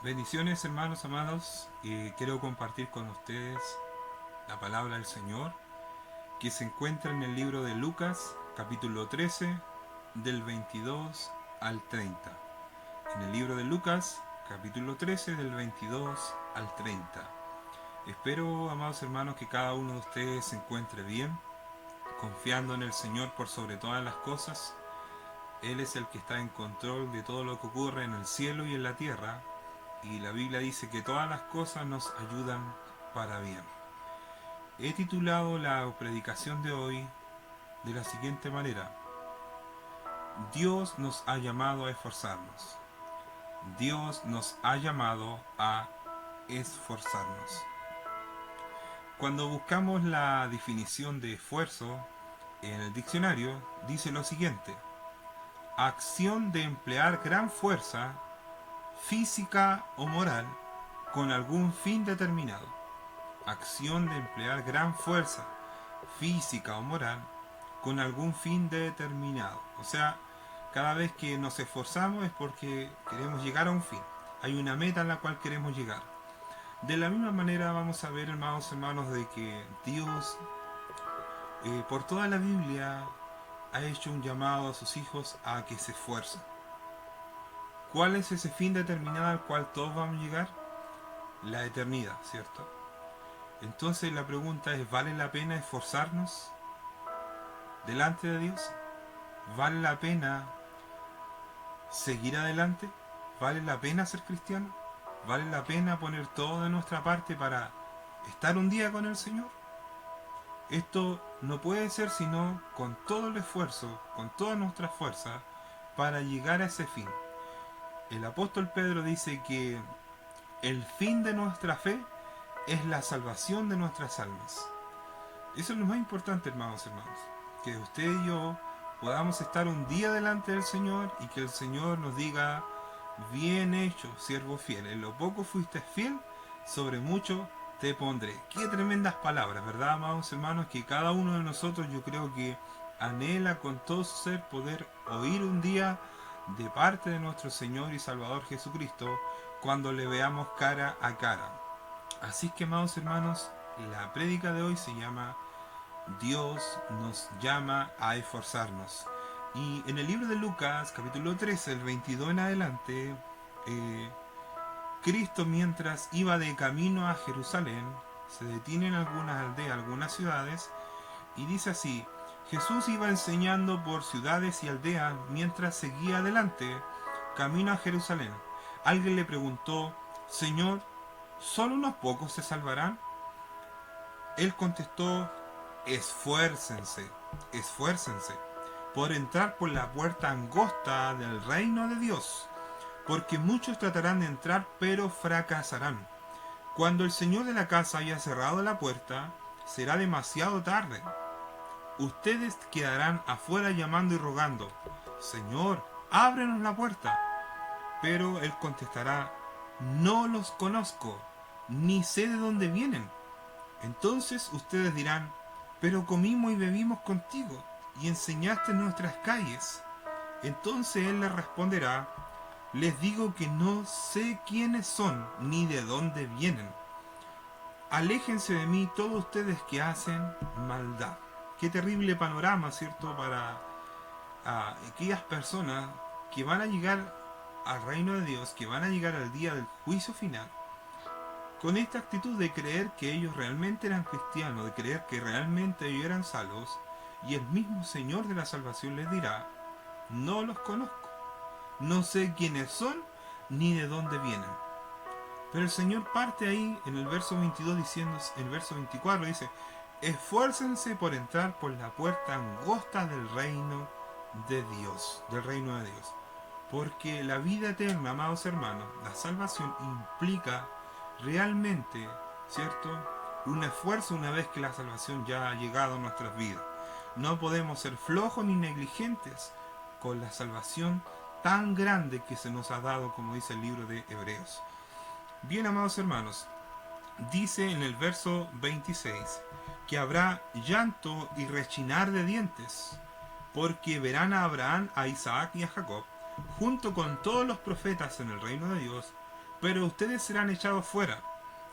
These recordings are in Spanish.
Bendiciones, hermanos amados, quiero compartir con ustedes la palabra del Señor que se encuentra en el libro de Lucas, capítulo 13, del 22 al 30. En el libro de Lucas, capítulo 13, del 22 al 30. Espero, amados hermanos, que cada uno de ustedes se encuentre bien, confiando en el Señor por sobre todas las cosas. Él es el que está en control de todo lo que ocurre en el cielo y en la tierra, y la Biblia dice que todas las cosas nos ayudan para bien. He titulado la predicación de hoy de la siguiente manera: Dios nos ha llamado a esforzarnos. Dios nos ha llamado a esforzarnos. Cuando buscamos la definición de esfuerzo en el diccionario, dice lo siguiente: acción de emplear gran fuerza física o moral con algún fin determinado. Acción de emplear gran fuerza física o moral con algún fin determinado. O sea, cada vez que nos esforzamos es porque queremos llegar a un fin. Hay una meta a la cual queremos llegar. De la misma manera vamos a ver, hermanos, de que Dios, por toda la Biblia, ha hecho un llamado a sus hijos a que se esfuercen. ¿Cuál es ese fin determinado al cual todos vamos a llegar? La eternidad, ¿cierto? Entonces la pregunta es, ¿vale la pena esforzarnos delante de Dios? ¿Vale la pena seguir adelante? ¿Vale la pena ser cristiano? ¿Vale la pena poner todo de nuestra parte para estar un día con el Señor? Esto no puede ser sino con todo el esfuerzo, con toda nuestra fuerza, para llegar a ese fin. El apóstol Pedro dice que el fin de nuestra fe es la salvación de nuestras almas. Eso es lo más importante, hermanos, que usted y yo podamos estar un día delante del Señor y que el Señor nos diga: bien hecho, siervo fiel, en lo poco fuiste fiel, sobre mucho te pondré. Qué tremendas palabras, ¿verdad, amados hermanos? Que cada uno de nosotros, yo creo que anhela con todo su ser poder oír un día de parte de nuestro Señor y Salvador Jesucristo cuando le veamos cara a cara. Así que, amados hermanos, la prédica de hoy se llama Dios nos llama a esforzarnos. Y en el libro de Lucas, capítulo 13, el 22 en adelante, eh, Cristo, mientras iba de camino a Jerusalén, se detiene en algunas aldeas, algunas ciudades, y dice así: Jesús iba enseñando por ciudades y aldeas mientras seguía adelante, camino a Jerusalén. Alguien le preguntó: Señor, ¿solo unos pocos se salvarán? Él contestó: esfuércense, esfuércense por entrar por la puerta angosta del reino de Dios, porque muchos tratarán de entrar pero fracasarán. Cuando el Señor de la casa haya cerrado la puerta, será demasiado tarde. Ustedes quedarán afuera llamando y rogando: Señor, ábrenos la puerta. Pero Él contestará: no los conozco, ni sé de dónde vienen. Entonces ustedes dirán: pero comimos y bebimos contigo, y enseñaste en nuestras calles. Entonces Él les responderá: les digo que no sé quiénes son, ni de dónde vienen. Aléjense de mí todos ustedes que hacen maldad. Qué terrible panorama, ¿cierto?, para aquellas personas que van a llegar al reino de Dios, que van a llegar al día del juicio final, con esta actitud de creer que ellos realmente eran cristianos, de creer que realmente ellos eran salvos, y el mismo Señor de la salvación les dirá: no los conozco, no sé quiénes son ni de dónde vienen. Pero el Señor parte ahí en el verso 22 diciendo, en el verso 24 dice: esfuércense por entrar por la puerta angosta del reino de Dios, del reino de Dios. Porque la vida eterna, amados hermanos, la salvación implica realmente, ¿cierto?, un esfuerzo una vez que la salvación ya ha llegado a nuestras vidas. No podemos ser flojos ni negligentes con la salvación tan grande que se nos ha dado, como dice el libro de Hebreos. Bien, amados hermanos, dice en el verso 26 que habrá llanto y rechinar de dientes, porque verán a Abraham, a Isaac y a Jacob, junto con todos los profetas en el reino de Dios, pero ustedes serán echados fuera,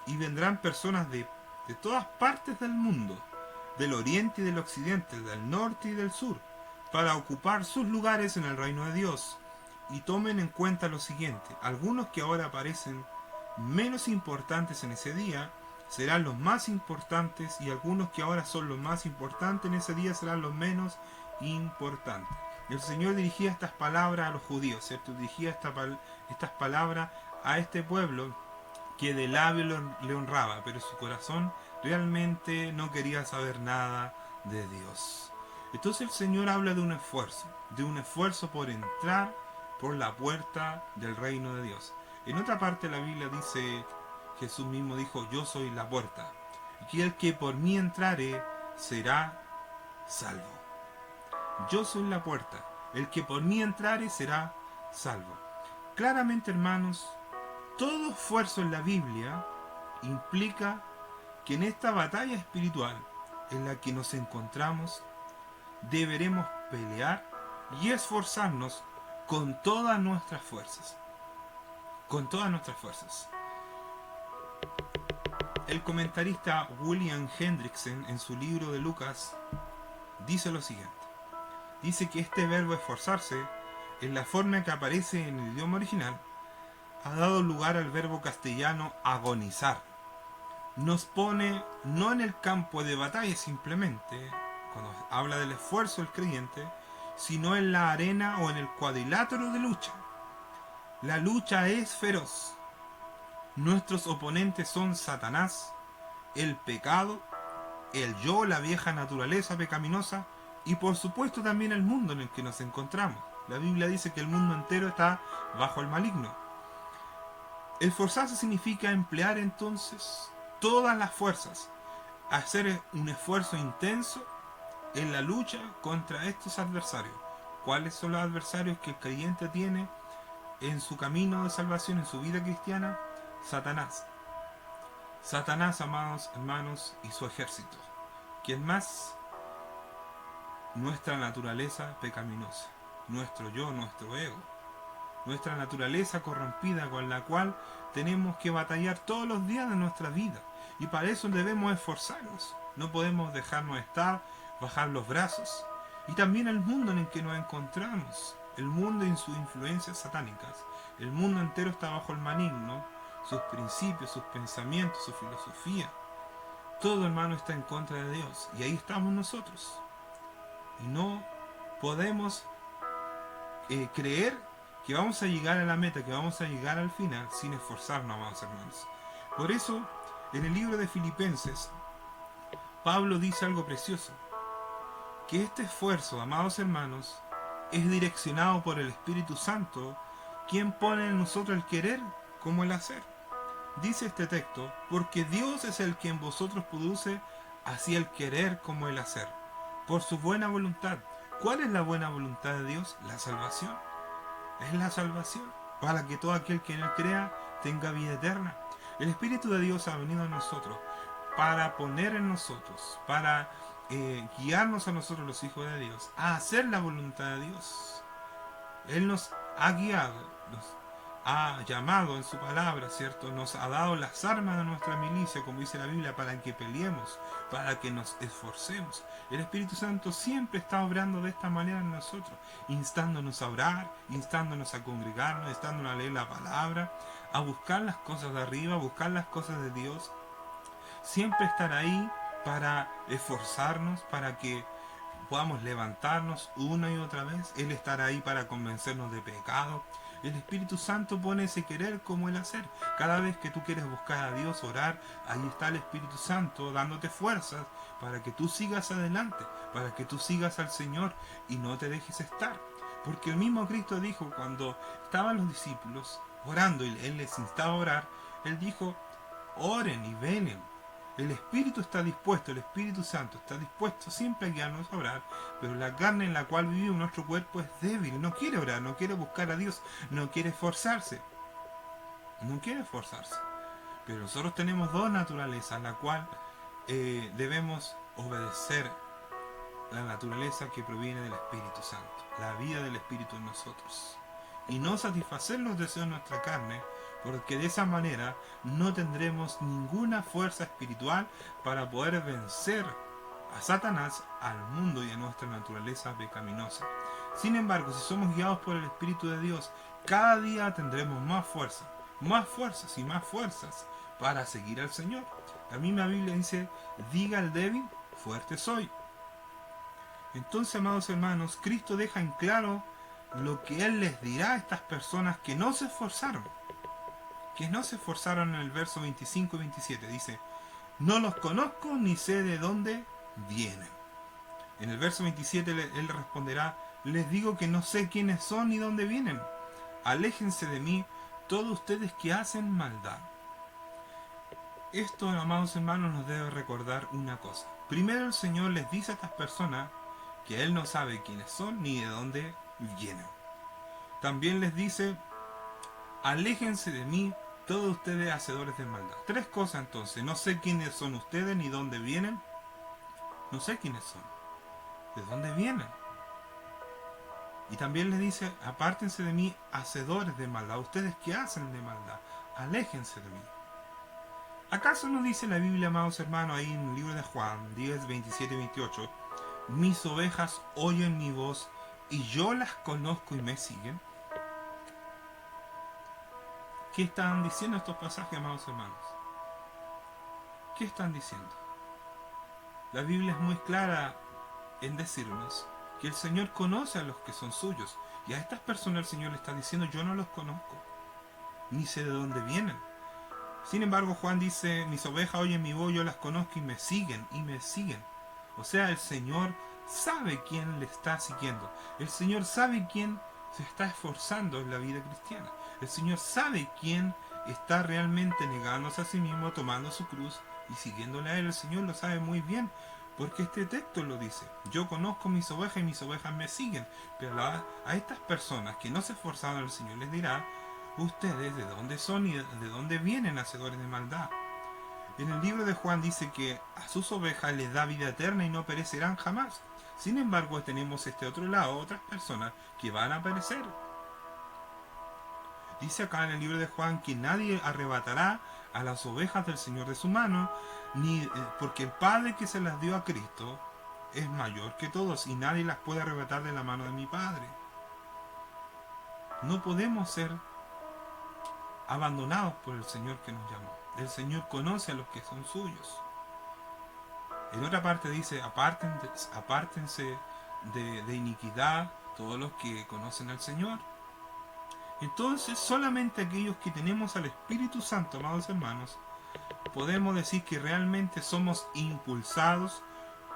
y vendrán personas de todas partes del mundo, del oriente y del occidente, del norte y del sur, para ocupar sus lugares en el reino de Dios. Y tomen en cuenta lo siguiente: algunos que ahora parecen menos importantes en ese día serán los más importantes, y algunos que ahora son los más importantes en ese día serán los menos importantes. El Señor dirigía estas palabras a los judíos, ¿cierto? Dirigía estas palabras a este pueblo que de labio le honraba, pero su corazón realmente no quería saber nada de Dios. Entonces el Señor habla de un esfuerzo por entrar por la puerta del reino de Dios. En otra parte de la Biblia dice, Jesús mismo dijo: yo soy la puerta, y el que por mí entrare será salvo. Yo soy la puerta, el que por mí entrare será salvo. Claramente, hermanos, todo esfuerzo en la Biblia implica que en esta batalla espiritual en la que nos encontramos deberemos pelear y esforzarnos con todas nuestras fuerzas. Con todas nuestras fuerzas. El comentarista William Hendrickson, en su libro de Lucas, dice lo siguiente. Dice que este verbo esforzarse, en la forma que aparece en el idioma original, ha dado lugar al verbo castellano agonizar. Nos pone no en el campo de batalla simplemente, cuando habla del esfuerzo del creyente, sino en la arena o en el cuadrilátero de lucha. La lucha es feroz. Nuestros oponentes son Satanás, el pecado, el yo, la vieja naturaleza pecaminosa, y por supuesto también el mundo en el que nos encontramos. La Biblia dice que el mundo entero está bajo el maligno. Esforzarse significa emplear entonces todas las fuerzas, hacer un esfuerzo intenso en la lucha contra estos adversarios. ¿Cuáles son los adversarios que el creyente tiene en su camino de salvación, en su vida cristiana? Satanás. Satanás, amados hermanos, y su ejército. ¿Quién más? Nuestra naturaleza pecaminosa, nuestro yo, nuestro ego, nuestra naturaleza corrompida con la cual tenemos que batallar todos los días de nuestra vida, y para eso debemos esforzarnos. No podemos dejarnos estar, bajar los brazos. Y también el mundo en el que nos encontramos, el mundo y sus influencias satánicas. El mundo entero está bajo el maligno, sus principios, sus pensamientos, su filosofía. Todo, hermano, está en contra de Dios, y ahí estamos nosotros. Y no podemos creer que vamos a llegar a la meta, que vamos a llegar al final sin esforzarnos, amados hermanos. Por eso, en el libro de Filipenses, Pablo dice algo precioso: que este esfuerzo, amados hermanos, es direccionado por el Espíritu Santo, quien pone en nosotros el querer como el hacer. Dice este texto: porque Dios es el que en vosotros produce así el querer como el hacer, por su buena voluntad. ¿Cuál es la buena voluntad de Dios? La salvación. Es la salvación, para que todo aquel que en él crea tenga vida eterna. El Espíritu de Dios ha venido a nosotros para poner en nosotros, para guiarnos a nosotros, los hijos de Dios, a hacer la voluntad de Dios. Él nos ha guiado, nos ha llamado en su palabra, ¿cierto? Nos ha dado las armas de nuestra milicia, como dice la Biblia, para que peleemos, para que nos esforcemos. El Espíritu Santo siempre está obrando de esta manera en nosotros, instándonos a orar, instándonos a congregarnos, instándonos a leer la palabra, a buscar las cosas de arriba, a buscar las cosas de Dios. Siempre estar ahí para esforzarnos, para que podamos levantarnos una y otra vez. Él estará ahí para convencernos de pecado. El Espíritu Santo pone ese querer como el hacer. Cada vez que tú quieres buscar a Dios, orar, ahí está el Espíritu Santo dándote fuerzas para que tú sigas adelante, para que tú sigas al Señor y no te dejes estar. Porque el mismo Cristo dijo, cuando estaban los discípulos orando y Él les instaba a orar, Él dijo: oren y velen. El Espíritu está dispuesto, el Espíritu Santo está dispuesto siempre a guiarnos a orar, pero la carne en la cual vivimos, nuestro cuerpo, es débil, no quiere orar, no quiere buscar a Dios, no quiere esforzarse. No quiere esforzarse. Pero nosotros tenemos dos naturalezas, la cual debemos obedecer: la naturaleza que proviene del Espíritu Santo, la vida del Espíritu en nosotros. y no satisfacer los deseos de nuestra carne, porque de esa manera no tendremos ninguna fuerza espiritual para poder vencer a Satanás, al mundo y a nuestra naturaleza pecaminosa. Sin embargo, si somos guiados por el Espíritu de Dios, cada día tendremos más fuerzas y más fuerzas para seguir al Señor. La misma Biblia dice, diga al débil, fuerte soy. Entonces, amados hermanos, Cristo deja en claro lo que Él les dirá a estas personas que no se esforzaron. En el verso 25 y 27. Dice, no los conozco ni sé de dónde vienen. En el verso 27 Él responderá, les digo que no sé quiénes son ni dónde vienen. Aléjense de mí todos ustedes que hacen maldad. Esto, amados hermanos, nos debe recordar una cosa. Primero el Señor les dice a estas personas que Él no sabe quiénes son ni de dónde vienen. También les dice, aléjense de mí todos ustedes hacedores de maldad. Tres cosas entonces. No sé quiénes son ustedes ni dónde vienen. No sé quiénes son. ¿De dónde vienen? Y también les dice, apártense de mí hacedores de maldad. Ustedes que hacen de maldad. Aléjense de mí. ¿Acaso no dice la Biblia, amados hermanos, ahí en el libro de Juan 10, 27 y 28, mis ovejas oyen mi voz y yo las conozco y me siguen? ¿Qué están diciendo estos pasajes, amados hermanos? ¿Qué están diciendo? La Biblia es muy clara en decirnos que el Señor conoce a los que son suyos. Y a estas personas el Señor le está diciendo, yo no los conozco, ni sé de dónde vienen. Sin embargo, Juan dice, mis ovejas oyen mi voz, yo las conozco y me siguen, O sea, el Señor sabe quién le está siguiendo. El Señor sabe quién se está esforzando en la vida cristiana. El Señor sabe quién está realmente negándose a sí mismo, tomando su cruz y siguiéndole a Él. El Señor lo sabe muy bien, porque este texto lo dice. Yo conozco mis ovejas y mis ovejas me siguen. Pero a estas personas que no se esforzaron, el Señor les dirá, ustedes de dónde son y de dónde vienen, hacedores de maldad. En el libro de Juan dice que a sus ovejas les da vida eterna y no perecerán jamás. Sin embargo, tenemos este otro lado, otras personas que van a perecer. Dice acá en el libro de Juan que nadie arrebatará a las ovejas del Señor de su mano, porque el Padre que se las dio a Cristo es mayor que todos y nadie las puede arrebatar de la mano de mi Padre. No podemos ser abandonados por el Señor que nos llamó. El Señor conoce a los que son suyos. En otra parte dice, apártense de iniquidad todos los que conocen al Señor. Entonces, solamente aquellos que tenemos al Espíritu Santo, amados hermanos, podemos decir que realmente somos impulsados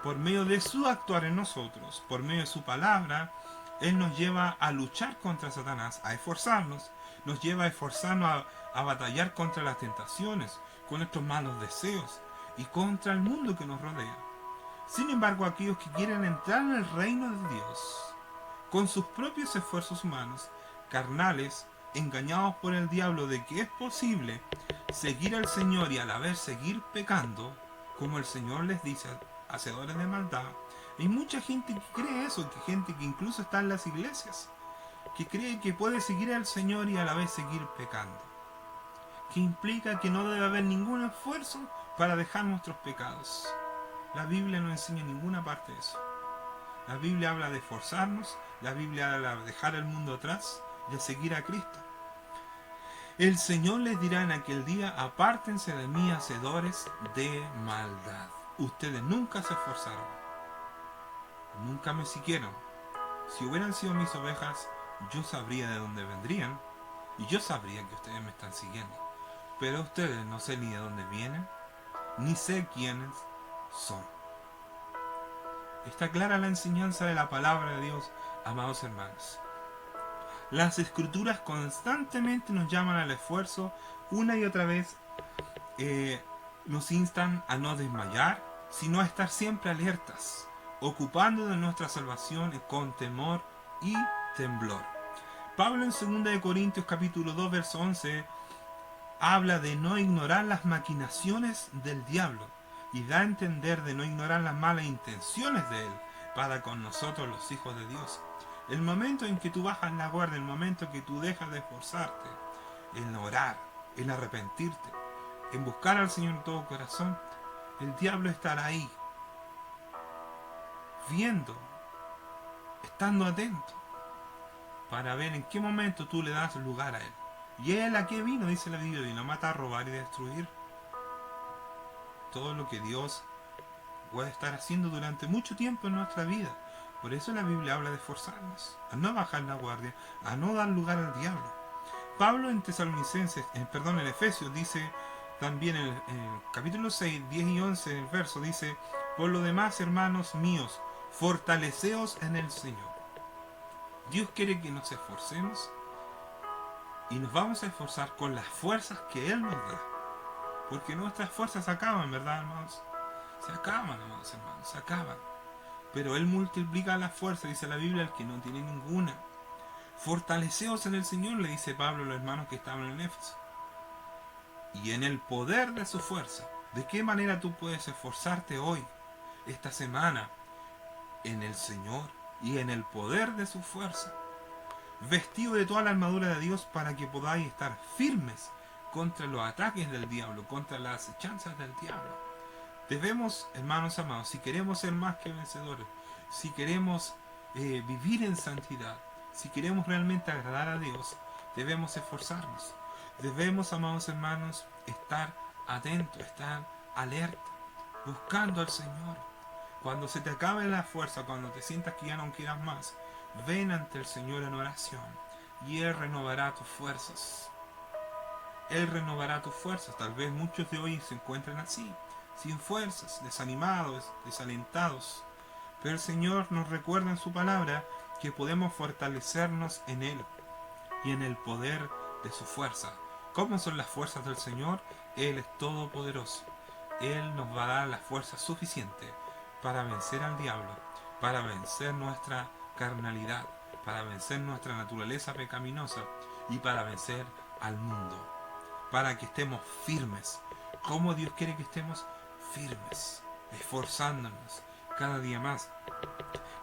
por medio de su actuar en nosotros, por medio de su palabra. Él nos lleva a luchar contra Satanás, a esforzarnos, nos lleva a esforzarnos a batallar contra las tentaciones, con nuestros malos deseos y contra el mundo que nos rodea. Sin embargo, aquellos que quieren entrar en el reino de Dios, con sus propios esfuerzos humanos, carnales, engañados por el diablo de que es posible seguir al Señor y a la vez seguir pecando, como el Señor les dice, hacedores de maldad. Hay mucha gente que cree eso, que gente que incluso está en las iglesias, que cree que puede seguir al Señor y a la vez seguir pecando, que implica que no debe haber ningún esfuerzo para dejar nuestros pecados. La Biblia no enseña en ninguna parte de eso. La Biblia habla de esforzarnos, la Biblia habla de dejar el mundo atrás y de seguir a Cristo. El Señor les dirá en aquel día, apártense de mí, hacedores de maldad. Ustedes nunca se esforzaron, nunca me siguieron. Si hubieran sido mis ovejas, yo sabría de dónde vendrían y yo sabría que ustedes me están siguiendo. Pero ustedes no sé ni de dónde vienen, ni sé quiénes son. Está clara la enseñanza de la palabra de Dios, amados hermanos. Las escrituras constantemente nos llaman al esfuerzo, una y otra vez nos instan a no desmayar, sino a estar siempre alertas, ocupando de nuestra salvación con temor y temblor. Pablo en 2 Corintios capítulo 2 verso 11 habla de no ignorar las maquinaciones del diablo y da a entender de no ignorar las malas intenciones de él para con nosotros los hijos de Dios. El momento en que tú bajas la guardia, el momento en que tú dejas de esforzarte en orar, en arrepentirte, en buscar al Señor en todo corazón, el diablo estará ahí, viendo, estando atento, para ver en qué momento tú le das lugar a él. Y él a qué vino, dice la Biblia, vino a matar, robar y destruir. Todo lo que Dios puede estar haciendo durante mucho tiempo en nuestra vida. Por eso la Biblia habla de esforzarnos, a no bajar la guardia, a no dar lugar al diablo. Pablo en Tesalonicenses, en Efesios, dice también en el capítulo 6, 10 y 11, el verso dice: por lo demás, hermanos míos, fortaleceos en el Señor. Dios quiere que nos esforcemos y nos vamos a esforzar con las fuerzas que Él nos da. Porque nuestras fuerzas se acaban, ¿verdad, hermanos? Se acaban, amados hermanos, se acaban. Pero Él multiplica la fuerza, dice la Biblia, al que no tiene ninguna. Fortaleceos en el Señor, le dice Pablo a los hermanos que estaban en Éfeso. Y en el poder de su fuerza. ¿De qué manera tú puedes esforzarte hoy, esta semana, en el Señor y en el poder de su fuerza? Vestido de toda la armadura de Dios para que podáis estar firmes contra los ataques del diablo, contra las acechanzas del diablo. Debemos, hermanos amados, si queremos ser más que vencedores, si queremos vivir en santidad, si queremos realmente agradar a Dios, debemos esforzarnos. Debemos, amados hermanos, estar atentos, estar alerta, buscando al Señor. Cuando se te acabe la fuerza, cuando te sientas que ya no quieras más, ven ante el Señor en oración y Él renovará tus fuerzas. Él renovará tus fuerzas. Tal vez muchos de hoy se encuentran así, sin fuerzas, desanimados, desalentados. Pero el Señor nos recuerda en su palabra que podemos fortalecernos en Él y en el poder de su fuerza. ¿Cómo son las fuerzas del Señor? Él es todopoderoso. Él nos va a dar la fuerza suficiente para vencer al diablo, para vencer nuestra carnalidad, para vencer nuestra naturaleza pecaminosa y para vencer al mundo, para que estemos firmes. ¿Cómo Dios quiere que estemos firmes? Esforzándonos cada día más.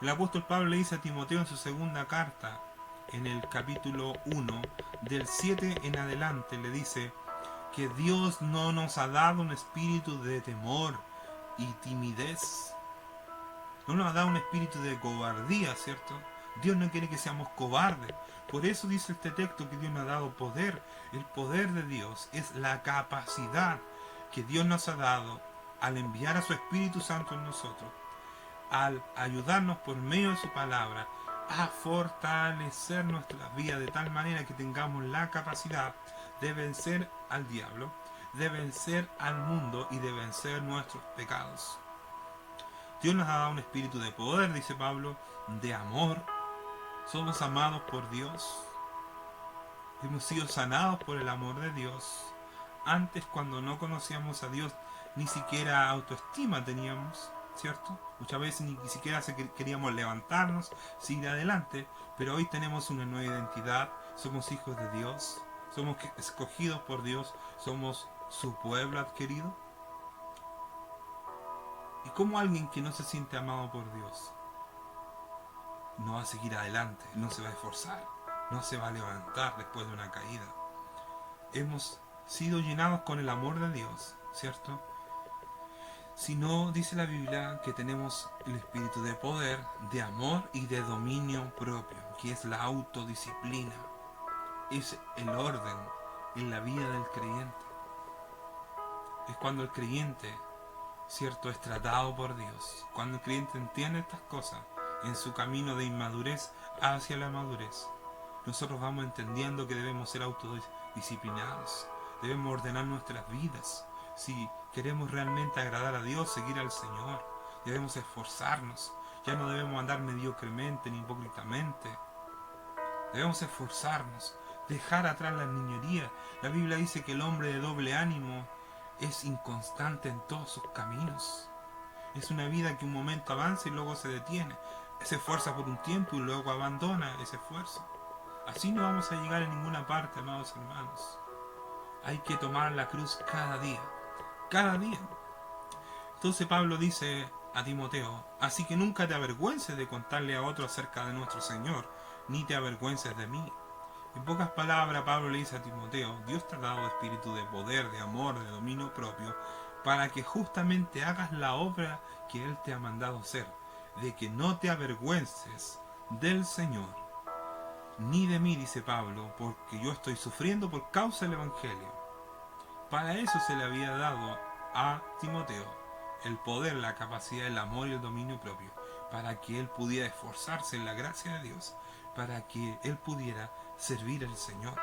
El apóstol Pablo le dice a Timoteo en su segunda carta, en el capítulo 1, del 7 en adelante, le dice que Dios no nos ha dado un espíritu de temor y timidez. No nos ha dado un espíritu de cobardía, ¿cierto? Dios no quiere que seamos cobardes. Por eso dice este texto que Dios nos ha dado poder. El poder de Dios es la capacidad que Dios nos ha dado al enviar a su Espíritu Santo en nosotros, al ayudarnos por medio de su palabra a fortalecer nuestras vidas de tal manera que tengamos la capacidad de vencer al diablo, de vencer al mundo y de vencer nuestros pecados. Dios nos ha dado un espíritu de poder, dice Pablo, de amor. Somos amados por Dios. Hemos sido sanados por el amor de Dios. Antes, cuando no conocíamos a Dios, ni siquiera autoestima teníamos, ¿cierto? Muchas veces ni siquiera queríamos levantarnos, seguir adelante, pero hoy tenemos una nueva identidad, somos hijos de Dios, somos escogidos por Dios, somos su pueblo adquirido. ¿Y cómo alguien que no se siente amado por Dios no va a seguir adelante, no se va a esforzar, no se va a levantar después de una caída? Hemos sido llenados con el amor de Dios, ¿cierto? Si no, dice la Biblia que tenemos el espíritu de poder, de amor y de dominio propio, que es la autodisciplina, es el orden en la vida del creyente. Es cuando el creyente, ¿cierto?, es tratado por Dios. Cuando el creyente entiende estas cosas en su camino de inmadurez hacia la madurez, nosotros vamos entendiendo que debemos ser autodisciplinados, debemos ordenar nuestras vidas. Si queremos realmente agradar a Dios, seguir al Señor, debemos esforzarnos. Ya no debemos andar mediocremente ni hipócritamente. Debemos esforzarnos, dejar atrás la niñería. La Biblia dice que el hombre de doble ánimo es inconstante en todos sus caminos. Es una vida que un momento avanza y luego se detiene. Se esfuerza por un tiempo y luego abandona ese esfuerzo. Así no vamos a llegar a ninguna parte, amados hermanos. Hay que tomar la cruz cada día. Cada día. Entonces Pablo dice a Timoteo: así que nunca te avergüences de contarle a otro acerca de nuestro Señor, ni te avergüences de mí. En pocas palabras, Pablo le dice a Timoteo, Dios te ha dado espíritu de poder, de amor, de dominio propio, para que justamente hagas la obra que Él te ha mandado hacer, de que no te avergüences del Señor, ni de mí, dice Pablo, porque yo estoy sufriendo por causa del Evangelio. Para eso se le había dado a Timoteo el poder, la capacidad, el amor y el dominio propio, para que él pudiera esforzarse en la gracia de Dios, para que él pudiera servir al Señor.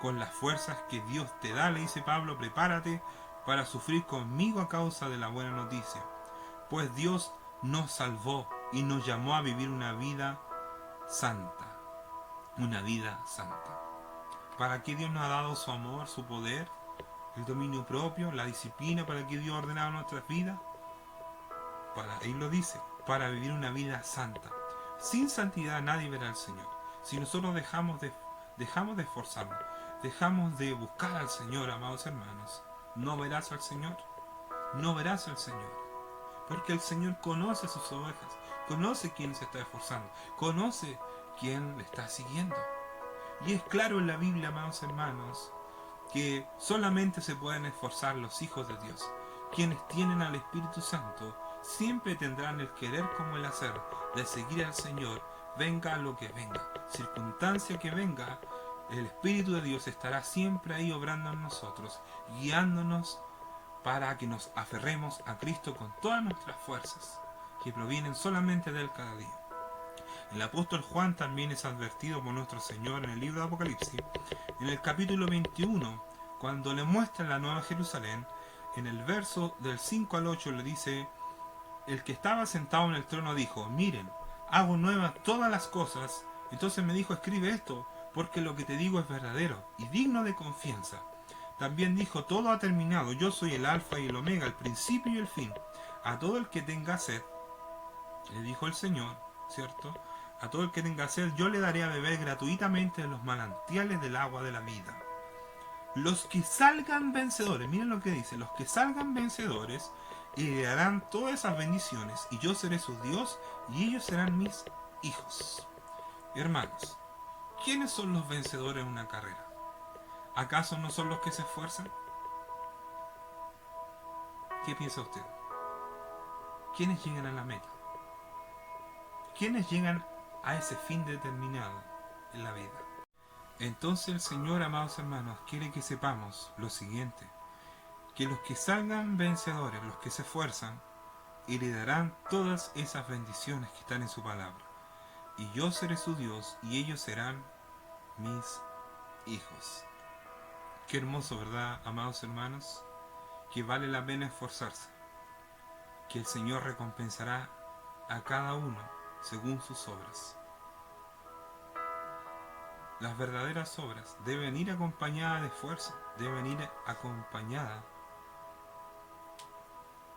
Con las fuerzas que Dios te da, le dice Pablo, prepárate para sufrir conmigo a causa de la buena noticia. Pues Dios nos salvó y nos llamó a vivir una vida santa. Una vida santa. ¿Para qué Dios nos ha dado su amor, su poder, el dominio propio, la disciplina? ¿Para qué Dios ha ordenado nuestras vidas? Él lo dice, para vivir una vida santa. Sin santidad nadie verá al Señor. Si nosotros dejamos de esforzarnos, dejamos de buscar al Señor, amados hermanos, no verás al Señor. No verás al Señor. Porque el Señor conoce a sus ovejas, conoce quién se está esforzando, conoce quién le está siguiendo. Y es claro en la Biblia, amados hermanos, que solamente se pueden esforzar los hijos de Dios. Quienes tienen al Espíritu Santo siempre tendrán el querer como el hacer de seguir al Señor, venga lo que venga, circunstancia que venga. El Espíritu de Dios estará siempre ahí obrando en nosotros, guiándonos para que nos aferremos a Cristo con todas nuestras fuerzas, que provienen solamente de Él cada día. El apóstol Juan también es advertido por nuestro Señor en el libro de Apocalipsis, en el capítulo 21, cuando le muestra la nueva Jerusalén. En el verso del 5 al 8 le dice: el que estaba sentado en el trono dijo, miren, hago nuevas todas las cosas. Entonces me dijo, escribe esto, porque lo que te digo es verdadero y digno de confianza. También dijo, todo ha terminado, yo soy el alfa y el omega, el principio y el fin. A todo el que tenga sed, le dijo el Señor, ¿cierto? A todo el que tenga sed, yo le daré a beber gratuitamente de los manantiales del agua de la vida. Los que salgan vencedores, miren lo que dice, los que salgan vencedores heredarán todas esas bendiciones, y yo seré su Dios, y ellos serán mis hijos. Hermanos, ¿quiénes son los vencedores en una carrera? ¿Acaso no son los que se esfuerzan? ¿Qué piensa usted? ¿Quiénes llegan a la meta? ¿Quiénes llegan a ese fin determinado en la vida? Entonces el Señor, amados hermanos, quiere que sepamos lo siguiente, que los que salgan vencedores, los que se esfuerzan, heredarán todas esas bendiciones que están en su palabra. Y yo seré su Dios, y ellos serán mis hijos. Qué hermoso, ¿verdad, amados hermanos? Que vale la pena esforzarse, que el Señor recompensará a cada uno según sus obras. Las verdaderas obras deben ir acompañadas de esfuerzo, deben ir acompañadas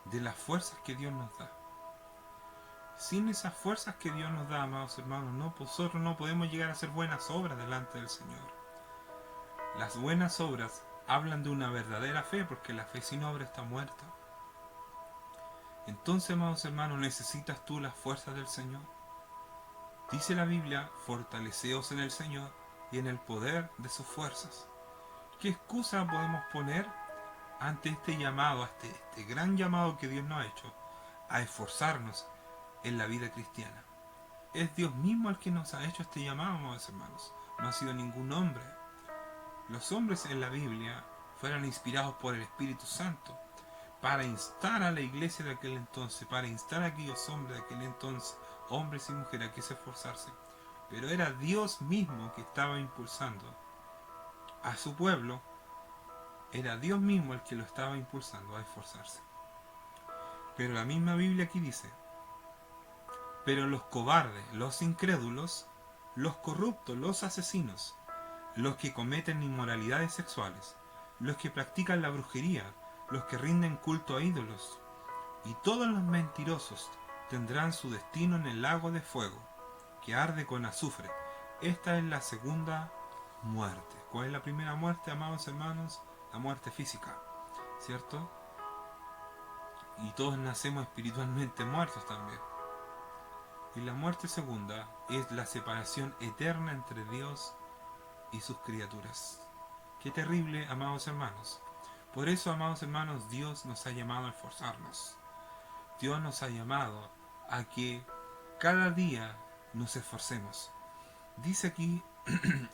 de las fuerzas que Dios nos da. Sin esas fuerzas que Dios nos da, amados hermanos, nosotros no podemos llegar a hacer buenas obras delante del Señor. Las buenas obras hablan de una verdadera fe, porque la fe sin obra está muerta. Entonces, amados hermanos, ¿necesitas tú las fuerzas del Señor? Dice la Biblia, fortaleceos en el Señor y en el poder de sus fuerzas. ¿Qué excusa podemos poner ante este llamado, este gran llamado que Dios nos ha hecho a esforzarnos en la vida cristiana? Es Dios mismo el que nos ha hecho este llamado, amados hermanos. No ha sido ningún hombre. Los hombres en la Biblia fueron inspirados por el Espíritu Santo para instar a la iglesia de aquel entonces, para instar a aquellos hombres de aquel entonces, hombres y mujeres, a que se esforzarse. Pero era Dios mismo que estaba impulsando a su pueblo, era Dios mismo el que lo estaba impulsando a esforzarse. Pero la misma Biblia aquí dice, pero los cobardes, los incrédulos, los corruptos, los asesinos, los que cometen inmoralidades sexuales, los que practican la brujería, los que rinden culto a ídolos, y todos los mentirosos tendrán su destino en el lago de fuego, que arde con azufre. Esta es la segunda muerte. ¿Cuál es la primera muerte, amados hermanos? La muerte física, ¿cierto? Y todos nacemos espiritualmente muertos también. Y la muerte segunda es la separación eterna entre Dios y sus criaturas. Qué terrible, amados hermanos. Por eso, amados hermanos, Dios nos ha llamado a esforzarnos. Dios nos ha llamado a que cada día nos esforcemos. Dice aquí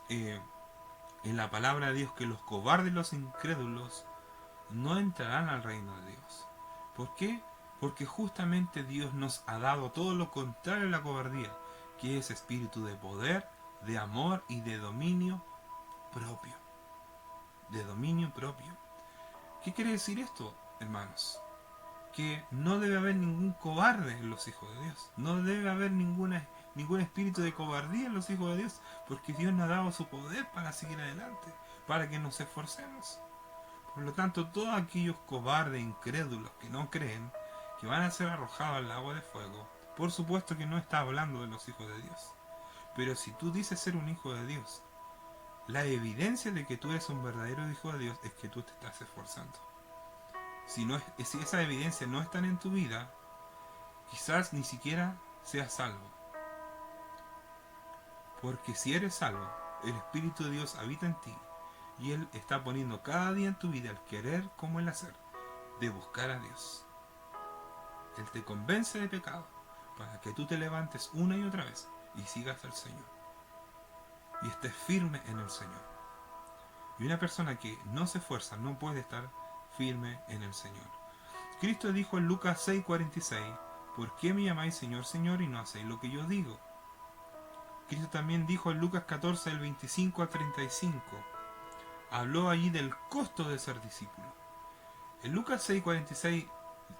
en la palabra de Dios que los cobardes y los incrédulos no entrarán al reino de Dios. ¿Por qué? Porque justamente Dios nos ha dado todo lo contrario a la cobardía, que es espíritu de poder, de amor y de dominio propio. De dominio propio. ¿Qué quiere decir esto, hermanos? Que no debe haber ningún cobarde en los hijos de Dios. No debe haber ningún espíritu de cobardía en los hijos de Dios, porque Dios nos ha dado su poder para seguir adelante, para que nos esforcemos. Por lo tanto, todos aquellos cobardes, incrédulos, que no creen, que van a ser arrojados al agua de fuego, por supuesto que no está hablando de los hijos de Dios. Pero si tú dices ser un hijo de Dios, la evidencia de que tú eres un verdadero hijo de Dios es que tú te estás esforzando. Si esa evidencia no está en tu vida, quizás ni siquiera seas salvo. Porque si eres salvo, el Espíritu de Dios habita en ti y Él está poniendo cada día en tu vida el querer como el hacer, de buscar a Dios. Él te convence de pecado para que tú te levantes una y otra vez y sigas al Señor. Y estés firme en el Señor. Y una persona que no se esfuerza no puede estar firme en el Señor. Cristo dijo en Lucas 6:46, ¿por qué me llamáis Señor, Señor y no hacéis lo que yo digo? Cristo también dijo en Lucas 14, del 25 al 35, habló allí del costo de ser discípulo. En Lucas 6:46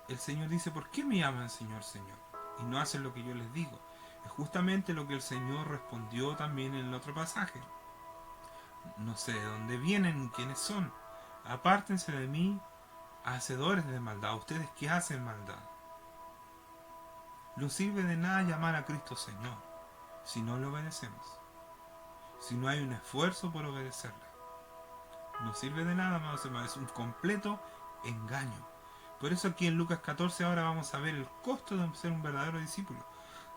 el Señor dice, ¿por qué me llaman Señor, Señor? Y no hacen lo que yo les digo. Es justamente lo que el Señor respondió también en el otro pasaje. No sé de dónde vienen, quiénes son. Apártense de mí, hacedores de maldad, ustedes que hacen maldad. No sirve de nada llamar a Cristo Señor si no le obedecemos, si no hay un esfuerzo por obedecerle. No sirve de nada, amados hermanos, es un completo engaño. Por eso aquí en Lucas 14 ahora vamos a ver el costo de ser un verdadero discípulo.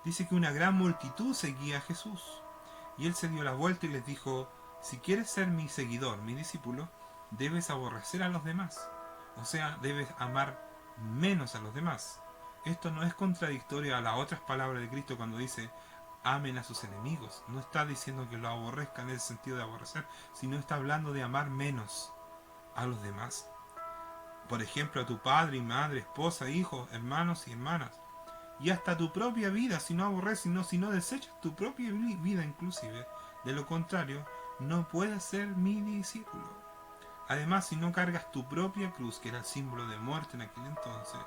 Dice que una gran multitud seguía a Jesús. Y él se dio la vuelta y les dijo, si quieres ser mi seguidor, mi discípulo, debes aborrecer a los demás. O sea, debes amar menos a los demás. Esto no es contradictorio a las otras palabras de Cristo cuando dice, amen a sus enemigos. No está diciendo que lo aborrezcan en el sentido de aborrecer, sino está hablando de amar menos a los demás. Por ejemplo, a tu padre y madre, esposa, hijos, hermanos y hermanas. Y hasta tu propia vida, si no aborreces, si no desechas tu propia vida inclusive. De lo contrario, no puedes ser mi discípulo. Además, si no cargas tu propia cruz, que era el símbolo de muerte en aquel entonces,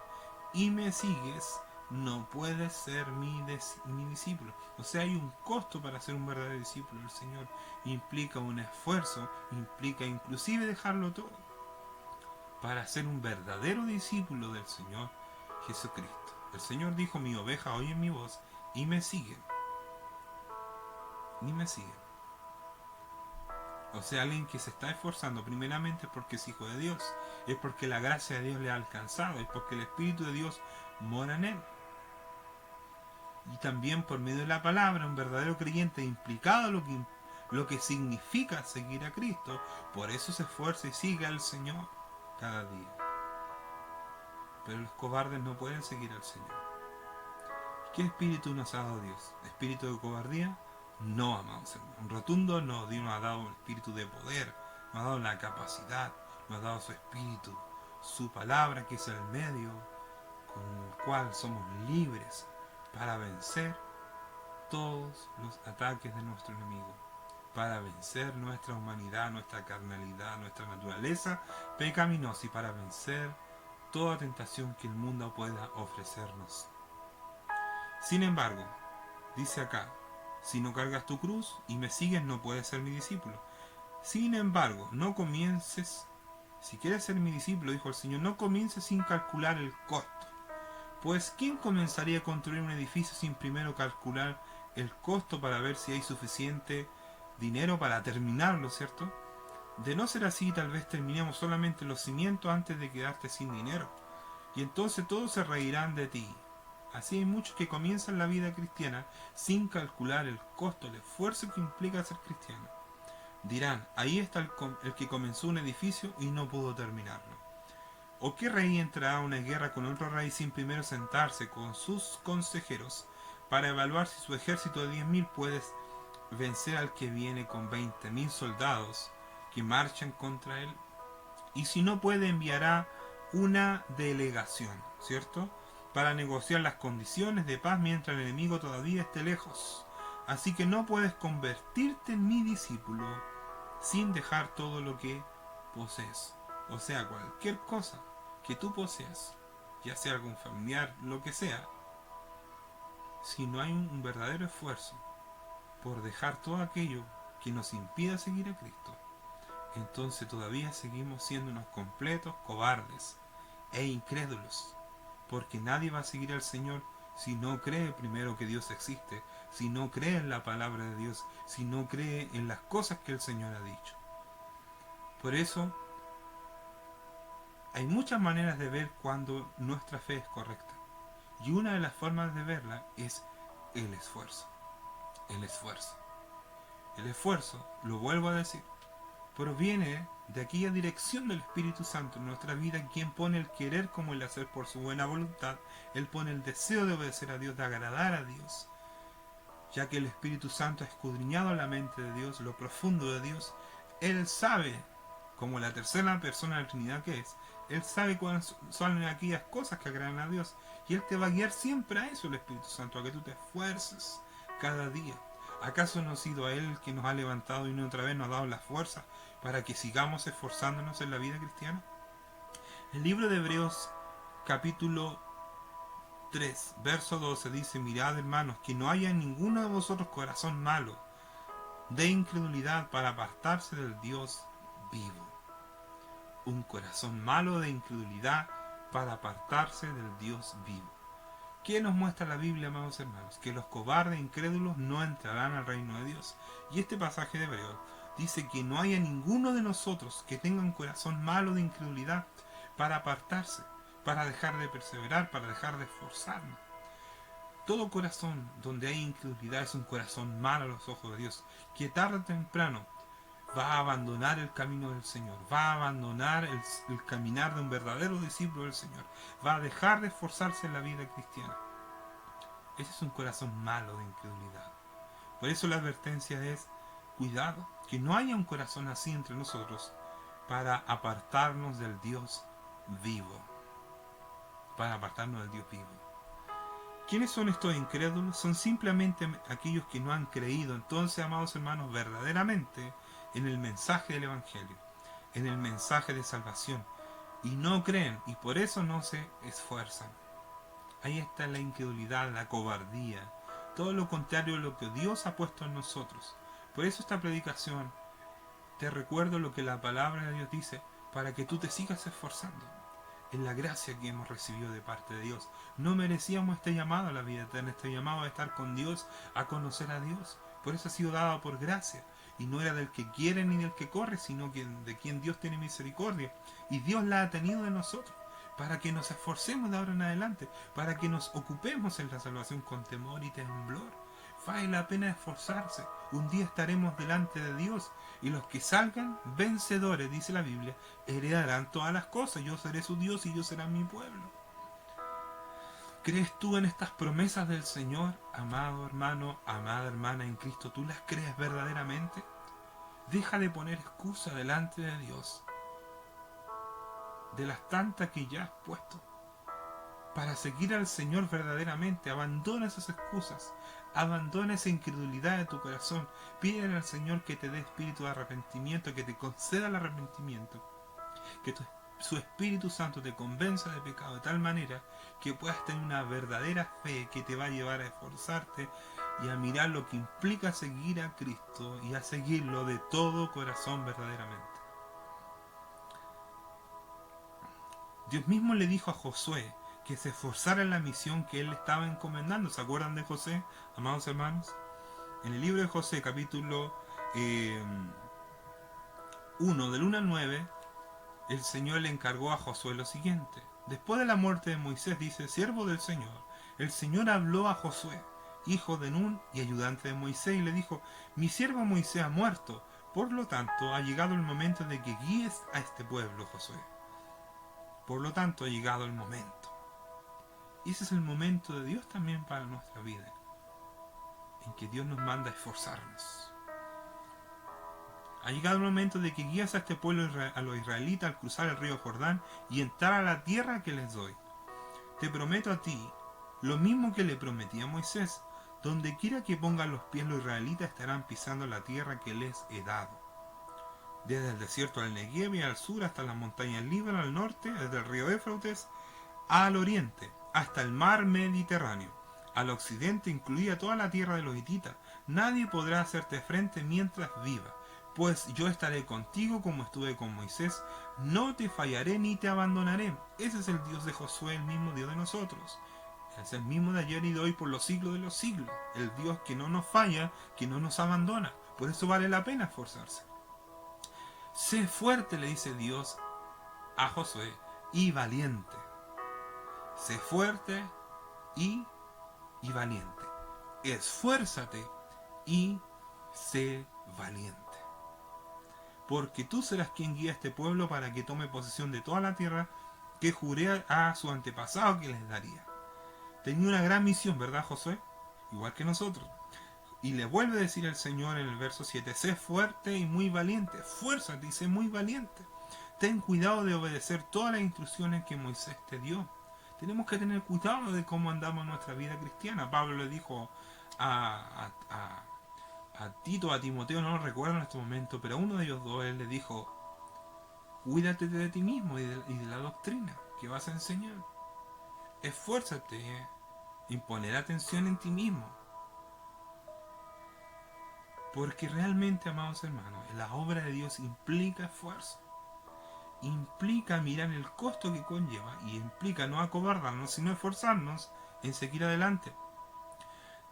y me sigues, no puedes ser mi discípulo. O sea, hay un costo para ser un verdadero discípulo del Señor. Implica un esfuerzo, implica inclusive dejarlo todo, para ser un verdadero discípulo del Señor Jesucristo. El Señor dijo, mi oveja oye mi voz y me siguen. Ni me siguen. O sea, alguien que se está esforzando primeramente porque es hijo de Dios. Es porque la gracia de Dios le ha alcanzado. Es porque el Espíritu de Dios mora en él. Y también por medio de la palabra, un verdadero creyente implicado lo que significa seguir a Cristo. Por eso se esfuerza y sigue al Señor cada día. Pero los cobardes no pueden seguir al Señor. ¿Qué espíritu nos ha dado Dios? ¿Espíritu de cobardía? No, amados hermanos. Un rotundo no. Dios nos ha dado un espíritu de poder, nos ha dado la capacidad, nos ha dado su espíritu, su palabra, que es el medio con el cual somos libres para vencer todos los ataques de nuestro enemigo, para vencer nuestra humanidad, nuestra carnalidad, nuestra naturaleza pecaminosa y para vencer toda tentación que el mundo pueda ofrecernos. Sin embargo, dice acá, si no cargas tu cruz y me sigues no puedes ser mi discípulo. Sin embargo, no comiences, si quieres ser mi discípulo, dijo el Señor, no comiences sin calcular el costo. Pues ¿quién comenzaría a construir un edificio sin primero calcular el costo para ver si hay suficiente dinero para terminarlo, ¿cierto? De no ser así, tal vez terminemos solamente los cimientos antes de quedarte sin dinero. Y entonces todos se reirán de ti. Así hay muchos que comienzan la vida cristiana sin calcular el costo, el esfuerzo que implica ser cristiano. Dirán, ahí está el que comenzó un edificio y no pudo terminarlo. ¿O qué rey entrará a una guerra con otro rey sin primero sentarse con sus consejeros para evaluar si su ejército de 10.000 puede vencer al que viene con 20.000 soldados que marchan contra él? Y si no puede, enviará una delegación, ¿cierto?, para negociar las condiciones de paz mientras el enemigo todavía esté lejos. Así que no puedes convertirte en mi discípulo sin dejar todo lo que posees. O sea, cualquier cosa que tú poseas, ya sea algún familiar, lo que sea, si no hay un verdadero esfuerzo por dejar todo aquello que nos impida seguir a Cristo, entonces todavía seguimos siendo unos completos cobardes e incrédulos, porque nadie va a seguir al Señor si no cree primero que Dios existe, si no cree en la palabra de Dios, si no cree en las cosas que el Señor ha dicho. Por eso hay muchas maneras de ver cuando nuestra fe es correcta, y una de las formas de verla es el esfuerzo. El esfuerzo. El esfuerzo, lo vuelvo a decir, proviene de aquella dirección del Espíritu Santo en nuestra vida, quien pone el querer como el hacer por su buena voluntad. Él pone el deseo de obedecer a Dios, de agradar a Dios, ya que el Espíritu Santo ha escudriñado la mente de Dios, lo profundo de Dios. Él sabe, como la tercera persona de la Trinidad que es, Él sabe cuáles son aquellas cosas que agradan a Dios, y Él te va a guiar siempre a eso, el Espíritu Santo, a que tú te esfuerces cada día. ¿Acaso no ha sido a Él el que nos ha levantado y otra vez nos ha dado la fuerza para que sigamos esforzándonos en la vida cristiana? El libro de Hebreos capítulo 3, verso 12 dice: mirad, hermanos, que no haya en ninguno de vosotros corazón malo de incredulidad para apartarse del Dios vivo. Un corazón malo de incredulidad para apartarse del Dios vivo. ¿Qué nos muestra la Biblia, amados hermanos? Que los cobardes e incrédulos no entrarán al reino de Dios. Y este pasaje de Hebreos dice que no haya ninguno de nosotros que tenga un corazón malo de incredulidad para apartarse, para dejar de perseverar, para dejar de esforzarnos. Todo corazón donde hay incredulidad es un corazón malo a los ojos de Dios, que tarde o temprano va a abandonar el camino del Señor, va a abandonar el caminar de un verdadero discípulo del Señor, va a dejar de esforzarse en la vida cristiana. Ese es un corazón malo de incredulidad. Por eso la advertencia es: cuidado, que no haya un corazón así entre nosotros para apartarnos del Dios vivo. Para apartarnos del Dios vivo. ¿Quiénes son estos incrédulos? Son simplemente aquellos que no han creído, entonces, amados hermanos, verdaderamente en el mensaje del Evangelio, en el mensaje de salvación, y no creen, y por eso no se esfuerzan. Ahí está la incredulidad, la cobardía, todo lo contrario a lo que Dios ha puesto en nosotros. Por eso esta predicación, te recuerdo lo que la palabra de Dios dice, para que tú te sigas esforzando en la gracia que hemos recibido de parte de Dios. No merecíamos este llamado a la vida eterna, este llamado a estar con Dios, a conocer a Dios. Por eso ha sido dado por gracia, y no era del que quiere ni del que corre, sino de quien Dios tiene misericordia, y Dios la ha tenido de nosotros, para que nos esforcemos de ahora en adelante, para que nos ocupemos en la salvación con temor y temblor. Vale la pena esforzarse. Un día estaremos delante de Dios, y los que salgan vencedores, dice la Biblia, heredarán todas las cosas. Yo seré su Dios y ellos serán mi pueblo. ¿Crees tú en estas promesas del Señor, amado hermano, amada hermana en Cristo? ¿Tú las crees verdaderamente? Deja de poner excusa delante de Dios, de las tantas que ya has puesto. Para seguir al Señor verdaderamente, abandona esas excusas, abandona esa incredulidad de tu corazón. Pídele al Señor que te dé espíritu de arrepentimiento, que te conceda el arrepentimiento, que su Espíritu Santo te convenza de pecado de tal manera que puedas tener una verdadera fe que te va a llevar a esforzarte y a mirar lo que implica seguir a Cristo y a seguirlo de todo corazón verdaderamente. Dios mismo le dijo a Josué que se esforzara en la misión que él le estaba encomendando. ¿Se acuerdan de José, amados hermanos? En el libro de José, capítulo 1, del 1 al 9, el Señor le encargó a Josué lo siguiente. Después de la muerte de Moisés, dice: siervo del Señor, el Señor habló a Josué, hijo de Nun y ayudante de Moisés, y le dijo: mi siervo Moisés ha muerto, por lo tanto ha llegado el momento de que guíes a este pueblo, Josué. Por lo tanto ha llegado el momento. Y ese es el momento de Dios también para nuestra vida, en que Dios nos manda a esforzarnos. Ha llegado el momento de que guíes a este pueblo, a los israelitas, al cruzar el río Jordán y entrar a la tierra que les doy. Te prometo a ti lo mismo que le prometí a Moisés: donde quiera que pongan los pies los israelitas estarán pisando la tierra que les he dado. Desde el desierto del Negev y al sur hasta las montañas Líbano al norte, desde el río Éufrates al oriente, hasta el mar Mediterráneo. Al occidente, incluida toda la tierra de los hititas. Nadie podrá hacerte frente mientras viva, pues yo estaré contigo como estuve con Moisés. No te fallaré ni te abandonaré. Ese es el Dios de Josué, el mismo Dios de nosotros. Es el mismo de ayer y de hoy por los siglos de los siglos. El Dios que no nos falla, que no nos abandona. Por eso vale la pena esforzarse. Sé fuerte, le dice Dios a Josué, y valiente. Sé fuerte y valiente. Esfuérzate y sé valiente. Porque tú serás quien guía a este pueblo para que tome posesión de toda la tierra que juré a su antepasado que les daría. Tenía una gran misión, ¿verdad, Josué? Igual que nosotros. Y le vuelve a decir el Señor en el verso 7: sé fuerte y muy valiente. Esfuérzate y sé muy valiente. Ten cuidado de obedecer todas las instrucciones que Moisés te dio. Tenemos que tener cuidado de cómo andamos en nuestra vida cristiana. Pablo le dijo a Tito, a Timoteo, no lo recuerdo en este momento, pero a uno de ellos dos él le dijo: cuídate de ti mismo y de la doctrina que vas a enseñar. Esfuérzate en poner atención en ti mismo. Porque realmente, amados hermanos, la obra de Dios implica esfuerzo. Implica mirar el costo que conlleva y implica no acobardarnos, sino esforzarnos en seguir adelante.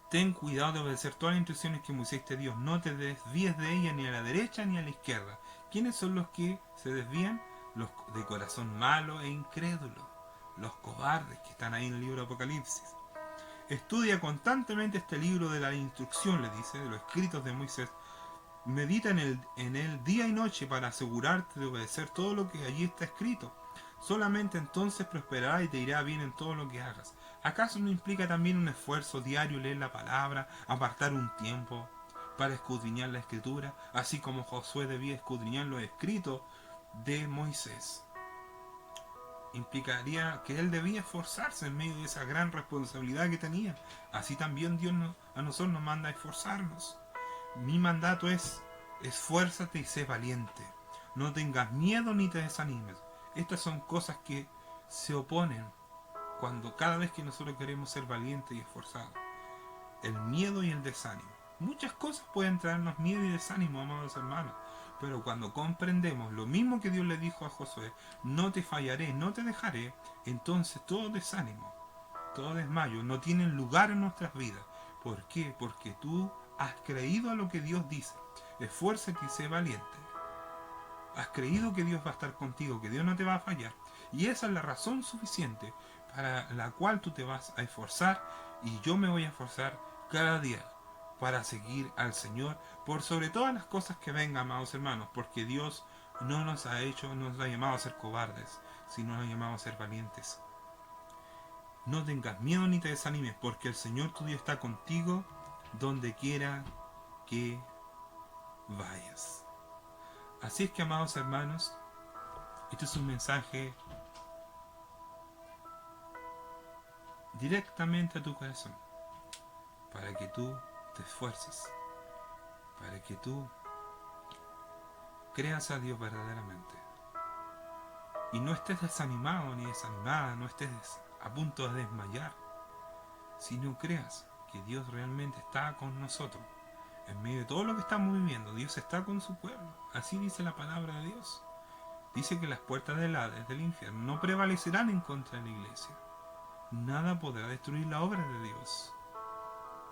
Ten cuidado de obedecer todas las instrucciones que Moisés te dio. No te desvíes de ella ni a la derecha ni a la izquierda. ¿Quiénes son los que se desvían? Los de corazón malo e incrédulo. Los cobardes que están ahí en el libro de Apocalipsis. Estudia constantemente este libro de la instrucción, le dice, de los escritos de Moisés. Medita en él día y noche para asegurarte de obedecer todo lo que allí está escrito. Solamente entonces prosperará y te irá bien en todo lo que hagas. ¿Acaso no implica también un esfuerzo diario leer la palabra, apartar un tiempo para escudriñar la escritura, así como Josué debía escudriñar los escritos de Moisés? Implicaría que él debía esforzarse en medio de esa gran responsabilidad que tenía. Así también Dios a nosotros nos manda a esforzarnos. Mi mandato es: esfuérzate y sé valiente. No tengas miedo ni te desanimes. Estas son cosas que se oponen cada vez que nosotros queremos ser valientes y esforzados. El miedo y el desánimo. Muchas cosas pueden traernos miedo y desánimo, amados hermanos. Pero cuando comprendemos lo mismo que Dios le dijo a Josué: no te fallaré, no te dejaré, entonces todo desánimo, todo desmayo no tienen lugar en nuestras vidas. ¿Por qué? Porque tú has creído a lo que Dios dice. Esfuérzate y sé valiente. Has creído que Dios va a estar contigo, que Dios no te va a fallar. Y esa es la razón suficiente para la cual tú te vas a esforzar, y yo me voy a esforzar cada día para seguir al Señor por sobre todas las cosas que vengan, amados hermanos, porque Dios no nos ha llamado a ser cobardes, sino nos ha llamado a ser valientes. No tengas miedo ni te desanimes, porque el Señor tu Dios está contigo donde quiera que vayas. Así es que, amados hermanos, este es un mensaje directamente a tu corazón, para que tú te esfuerces, para que tú creas a Dios verdaderamente y no estés desanimado ni desanimada, no estés a punto de desmayar, sino creas que Dios realmente está con nosotros. En medio de todo lo que estamos viviendo, Dios está con su pueblo. Así dice la palabra de Dios. Dice que las puertas del Hades, del infierno, no prevalecerán en contra de la iglesia. Nada podrá destruir la obra de Dios.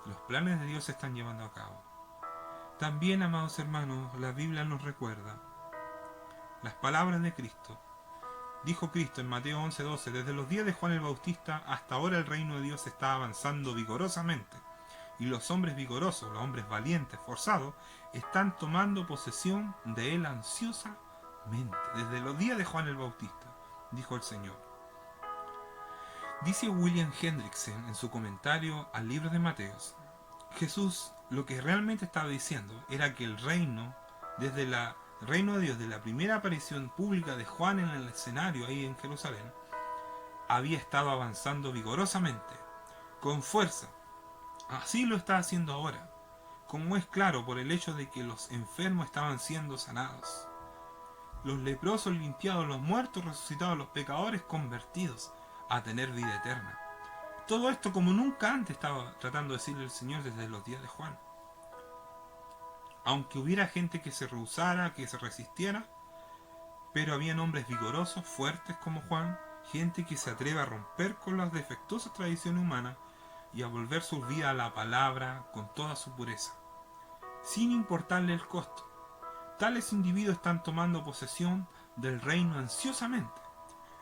Los planes de Dios se están llevando a cabo. También, amados hermanos, la Biblia nos recuerda las palabras de Cristo. Dijo Cristo en Mateo 11:12, desde los días de Juan el Bautista hasta ahora el reino de Dios está avanzando vigorosamente, y los hombres vigorosos, los hombres valientes, forzados, están tomando posesión de él ansiosamente. Desde los días de Juan el Bautista, dijo el Señor. Dice William Hendrickson en su comentario al libro de Mateos, Jesús lo que realmente estaba diciendo era que el reino, desde el reino de Dios, de la primera aparición pública de Juan en el escenario ahí en Jerusalén, había estado avanzando vigorosamente, con fuerza. Así lo está haciendo ahora, como es claro por el hecho de que los enfermos estaban siendo sanados, los leprosos limpiados, los muertos resucitados, los pecadores convertidos a tener vida eterna. Todo esto como nunca antes estaba tratando de decirle el Señor desde los días de Juan. Aunque hubiera gente que se rehusara, que se resistiera, pero habían hombres vigorosos, fuertes como Juan, gente que se atreve a romper con las defectuosas tradiciones humanas y a volver su vida a la palabra con toda su pureza, sin importarle el costo. Tales individuos están tomando posesión del reino ansiosamente.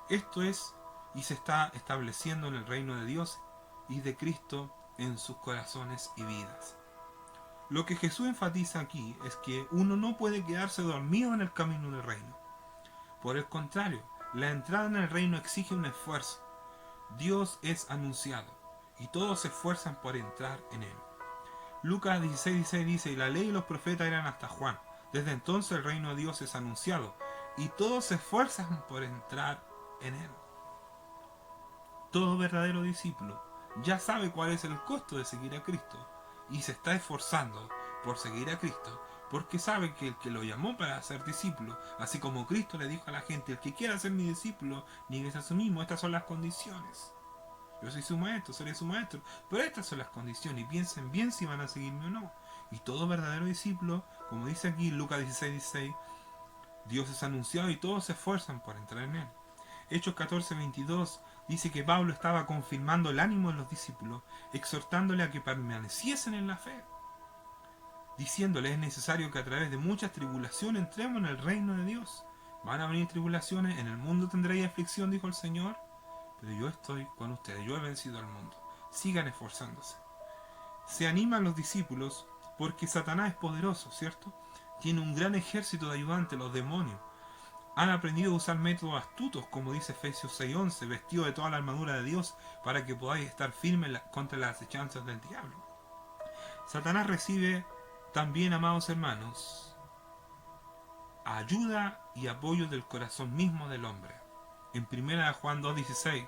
Esto es, y se está estableciendo en el reino de Dios y de Cristo en sus corazones y vidas. Lo que Jesús enfatiza aquí es que uno no puede quedarse dormido en el camino del reino. Por el contrario, la entrada en el reino exige un esfuerzo. Dios es anunciado y todos se esfuerzan por entrar en él. Lucas 16:16 dice, y la ley y los profetas eran hasta Juan. Desde entonces el reino de Dios es anunciado y todos se esfuerzan por entrar en él. Todo verdadero discípulo ya sabe cuál es el costo de seguir a Cristo y se está esforzando por seguir a Cristo porque sabe que el que lo llamó para ser discípulo, así como Cristo le dijo a la gente, el que quiera ser mi discípulo, nieguese a sí mismo, estas son las condiciones. Yo soy su maestro, seré su maestro, pero estas son las condiciones y piensen bien si van a seguirme o no. Y todo verdadero discípulo, como dice aquí Lucas 16:16, Dios es anunciado y todos se esfuerzan por entrar en él. Hechos 14:22 dice que Pablo estaba confirmando el ánimo de los discípulos, exhortándole a que permaneciesen en la fe, diciéndole es necesario que a través de muchas tribulaciones entremos en el reino de Dios. Van a venir tribulaciones, en el mundo tendréis aflicción, dijo el Señor, pero yo estoy con ustedes, yo he vencido al mundo. Sigan esforzándose. Se animan los discípulos porque Satanás es poderoso, ¿cierto? Tiene un gran ejército de ayudantes, los demonios. Han aprendido a usar métodos astutos, como dice Efesios 6:11, vestido de toda la armadura de Dios para que podáis estar firmes contra las acechanzas del diablo. Satanás recibe también, amados hermanos, ayuda y apoyo del corazón mismo del hombre. En 1 Juan 2:16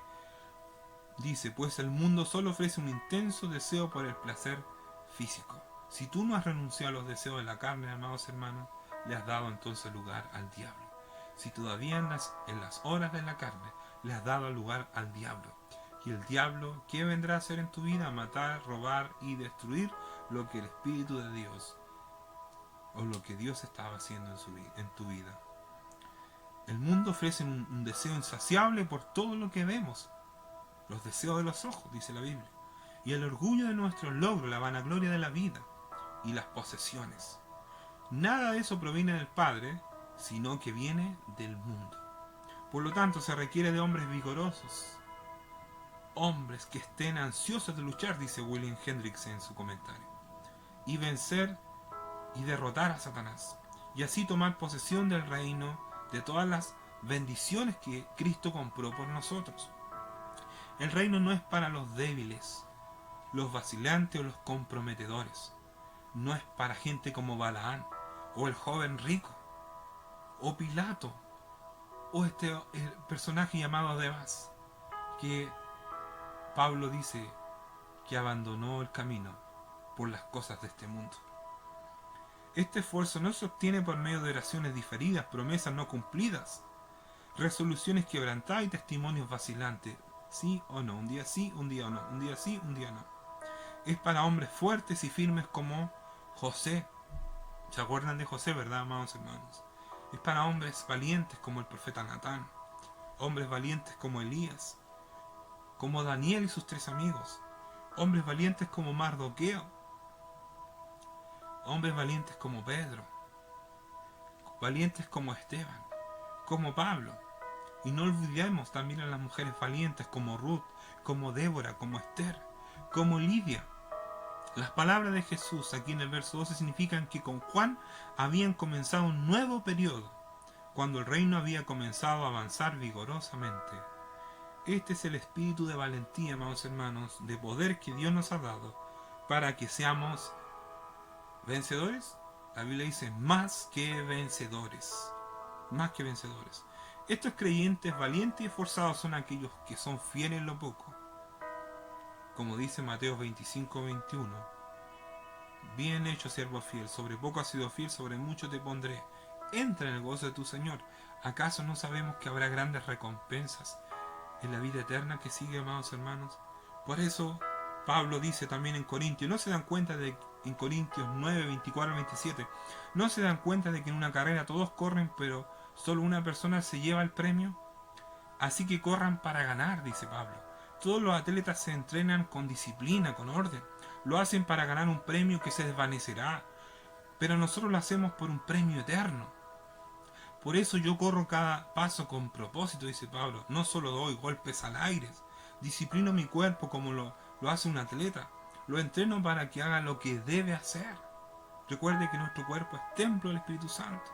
dice, pues el mundo solo ofrece un intenso deseo por el placer físico. Si tú no has renunciado a los deseos de la carne, amados hermanos, le has dado entonces lugar al diablo. Si todavía andas en las horas de la carne, le has dado lugar al diablo. Y el diablo, ¿qué vendrá a hacer en tu vida? Matar, robar y destruir lo que el Espíritu de Dios o lo que Dios estaba haciendo en tu vida. El mundo ofrece un deseo insaciable por todo lo que vemos. Los deseos de los ojos, dice la Biblia. Y el orgullo de nuestros logros, la vanagloria de la vida y las posesiones. Nada de eso proviene del Padre, sino que viene del mundo. Por lo tanto, se requiere de hombres vigorosos, hombres que estén ansiosos de luchar, dice William Hendrickson en su comentario, y vencer y derrotar a Satanás, y así tomar posesión del reino, de todas las bendiciones que Cristo compró por nosotros. El reino no es para los débiles, los vacilantes o los comprometedores. No es para gente como Balaán, o el joven rico, o Pilato, o el personaje llamado Devas, que Pablo dice que abandonó el camino por las cosas de este mundo. Este esfuerzo no se obtiene por medio de oraciones diferidas, promesas no cumplidas, resoluciones quebrantadas y testimonios vacilantes. Sí o no, un día sí, un día no, un día sí, un día no. Es para hombres fuertes y firmes como José. ¿Se acuerdan de José, verdad, amados hermanos? Es para hombres valientes como el profeta Natán, hombres valientes como Elías, como Daniel y sus 3 amigos, hombres valientes como Mardoqueo, hombres valientes como Pedro, valientes como Esteban, como Pablo, Y no olvidemos también a las mujeres valientes como Ruth, como Débora, como Esther, como Lidia. Las palabras de Jesús aquí en el verso 12 significan que con Juan habían comenzado un nuevo periodo, cuando el reino había comenzado a avanzar vigorosamente. Este es el espíritu de valentía, amados hermanos, de poder que Dios nos ha dado para que seamos vencedores. La Biblia dice más que vencedores. Más que vencedores. Estos creyentes valientes y esforzados son aquellos que son fieles en lo poco. Como dice Mateo 25:21. Bien hecho, siervo fiel, sobre poco has sido fiel, sobre mucho te pondré. Entra en el gozo de tu Señor. ¿Acaso no sabemos que habrá grandes recompensas en la vida eterna que sigue, amados hermanos? Por eso Pablo dice también en Corintios, ¿no se dan cuenta de en Corintios 9, 24 al 27, no se dan cuenta de que en una carrera todos corren, pero solo una persona se lleva el premio? Así que corran para ganar, dice Pablo. Todos los atletas se entrenan con disciplina, con orden. Lo hacen para ganar un premio que se desvanecerá, pero nosotros lo hacemos por un premio eterno. Por eso yo corro cada paso con propósito, dice Pablo. No solo doy golpes al aire, disciplino mi cuerpo como lo hace un atleta. Lo entreno para que haga lo que debe hacer. Recuerde que nuestro cuerpo es templo del Espíritu Santo.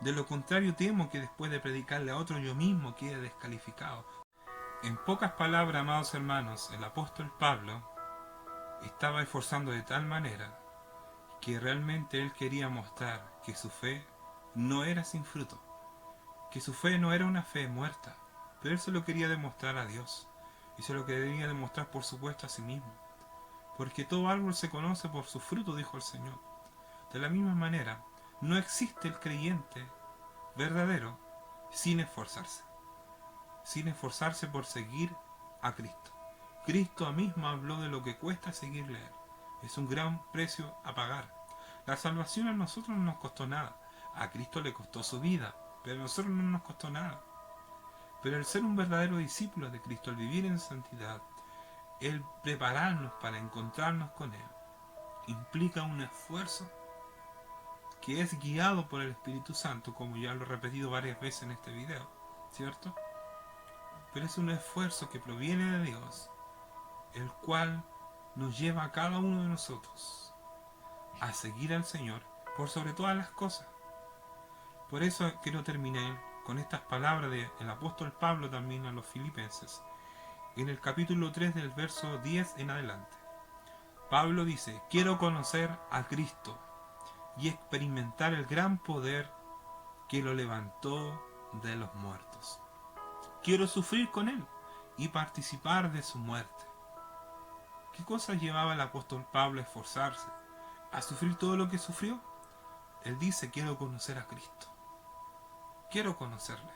De lo contrario, temo que después de predicarle a otro yo mismo quede descalificado. En pocas palabras, amados hermanos, el apóstol Pablo estaba esforzando de tal manera que realmente él quería mostrar que su fe no era sin fruto, que su fe no era una fe muerta, pero él se lo quería demostrar a Dios y se lo quería demostrar por supuesto a sí mismo, porque todo árbol se conoce por su fruto, dijo el Señor. De la misma manera, no existe el creyente verdadero sin esforzarse por seguir a Cristo. Cristo mismo habló de lo que cuesta seguirle a Él. Es un gran precio a pagar. La salvación a nosotros no nos costó nada. A Cristo le costó su vida, pero a nosotros no nos costó nada. Pero el ser un verdadero discípulo de Cristo, el vivir en santidad, el prepararnos para encontrarnos con Él, implica un esfuerzo que es guiado por el Espíritu Santo, como ya lo he repetido varias veces en este video, ¿cierto? Pero es un esfuerzo que proviene de Dios, el cual nos lleva a cada uno de nosotros a seguir al Señor por sobre todas las cosas. Por eso quiero terminar con estas palabras del apóstol Pablo también a los filipenses, en el capítulo 3 del verso 10 en adelante. Pablo dice: quiero conocer a Cristo y experimentar el gran poder que lo levantó de los muertos. Quiero sufrir con Él y participar de su muerte. ¿Qué cosas llevaba el apóstol Pablo a esforzarse? ¿A sufrir todo lo que sufrió? Él dice: quiero conocer a Cristo. Quiero conocerle.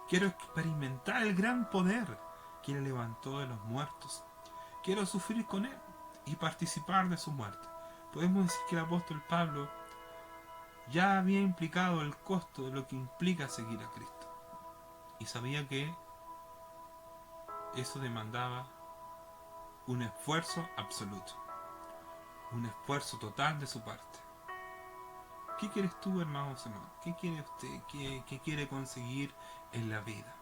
Quiero experimentar el gran poder que le levantó de los muertos. Quiero sufrir con Él y participar de su muerte. Podemos decir que el apóstol Pablo ya había implicado el costo de lo que implica seguir a Cristo. Y sabía que eso demandaba un esfuerzo absoluto, un esfuerzo total de su parte. ¿Qué quieres tú, hermanos? ¿Qué quiere usted? ¿Qué quiere conseguir en la vida?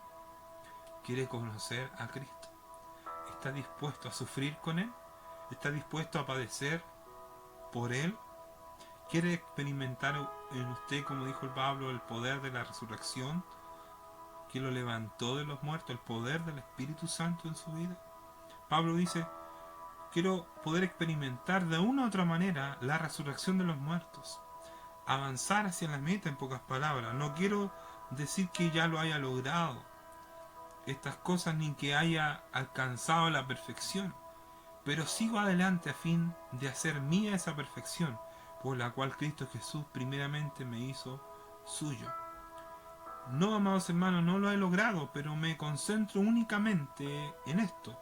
¿Quiere conocer a Cristo? ¿Está dispuesto a sufrir con Él? ¿Está dispuesto a padecer por Él? ¿Quiere experimentar en usted, como dijo el Pablo, el poder de la resurrección que lo levantó de los muertos, el poder del Espíritu Santo en su vida? Pablo dice: quiero poder experimentar de una u otra manera la resurrección de los muertos, avanzar hacia la meta, en pocas palabras. No quiero decir que ya lo haya logrado estas cosas ni que haya alcanzado la perfección, pero sigo adelante a fin de hacer mía esa perfección por la cual Cristo Jesús primeramente me hizo suyo. No, amados hermanos, no lo he logrado, pero me concentro únicamente en esto.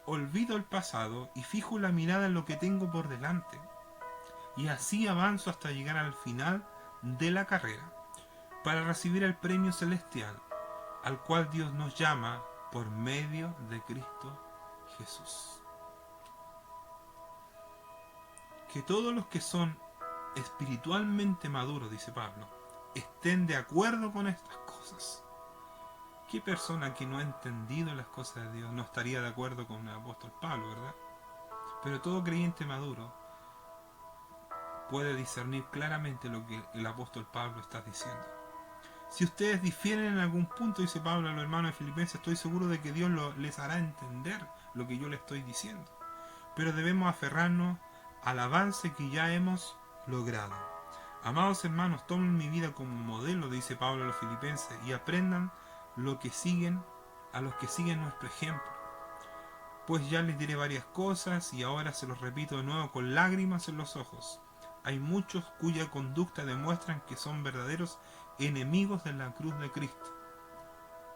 Olvido el pasado y fijo la mirada en lo que tengo por delante. Y así avanzo hasta llegar al final de la carrera, para recibir el premio celestial, al cual Dios nos llama por medio de Cristo Jesús. Que todos los que son espiritualmente maduros, dice Pablo, estén de acuerdo con estas cosas. ¿Qué persona que no ha entendido las cosas de Dios no estaría de acuerdo con el apóstol Pablo, verdad? Pero todo creyente maduro puede discernir claramente lo que el apóstol Pablo está diciendo. Si ustedes difieren en algún punto, dice Pablo a los hermanos de Filipenses, estoy seguro de que Dios les hará entender lo que yo les estoy diciendo. Pero debemos aferrarnos al avance que ya hemos logrado. Amados hermanos, tomen mi vida como modelo, dice Pablo a los Filipenses, y aprendan lo que siguen a los que siguen nuestro ejemplo. Pues ya les diré varias cosas y ahora se los repito de nuevo con lágrimas en los ojos. Hay muchos cuya conducta demuestran que son verdaderos enemigos de la cruz de Cristo.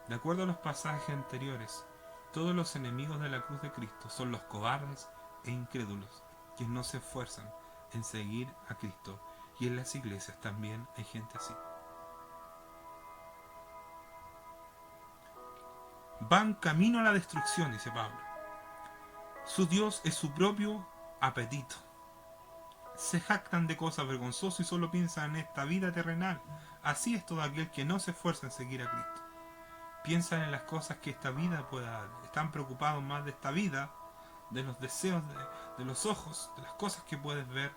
De acuerdo a los pasajes anteriores, todos los enemigos de la cruz de Cristo son los cobardes e incrédulos, quienes no se esfuerzan en seguir a Cristo. Y en las iglesias también hay gente así. Van camino a la destrucción, dice Pablo. Su Dios es su propio apetito. Se jactan de cosas vergonzosas y solo piensan en esta vida terrenal. Así es todo aquel que no se esfuerza en seguir a Cristo. Piensan en las cosas que esta vida pueda dar. Están preocupados más de esta vida, de los deseos de los ojos, de las cosas que puedes ver,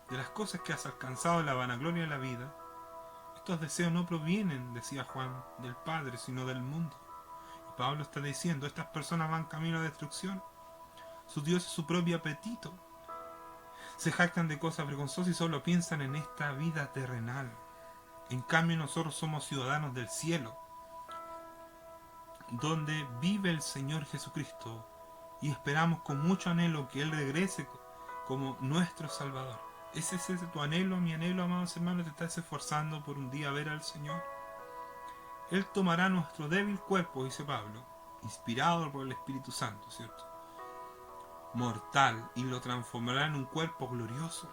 de las cosas que has alcanzado en la vanagloria de la vida. Estos deseos no provienen, decía Juan, del Padre, sino del mundo. Y Pablo está diciendo, estas personas van camino a destrucción. Su Dios es su propio apetito. Se jactan de cosas vergonzosas y solo piensan en esta vida terrenal. En cambio nosotros somos ciudadanos del cielo, donde vive el Señor Jesucristo, y esperamos con mucho anhelo que Él regrese como nuestro Salvador. ¿Es ese tu anhelo, mi anhelo, amados hermanos? ¿Te estás esforzando por un día ver al Señor? Él tomará nuestro débil cuerpo, dice Pablo, inspirado por el Espíritu Santo, ¿cierto? Mortal, y lo transformará en un cuerpo glorioso,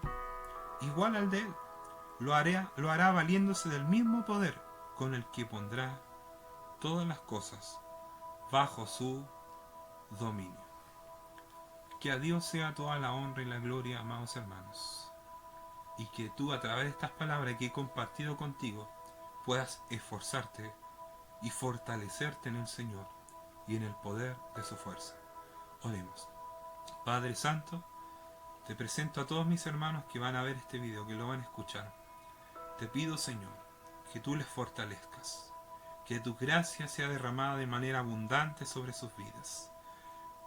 igual al de Él. Lo hará valiéndose del mismo poder con el que pondrá todas las cosas bajo su dominio. Que a Dios sea toda la honra y la gloria, amados hermanos, y que tú, a través de estas palabras que he compartido contigo, puedas esforzarte y fortalecerte en el Señor y en el poder de su fuerza. Oremos. Padre Santo, te presento a todos mis hermanos que van a ver este video, que lo van a escuchar. Te pido, Señor, que tú les fortalezcas, que tu gracia sea derramada de manera abundante sobre sus vidas.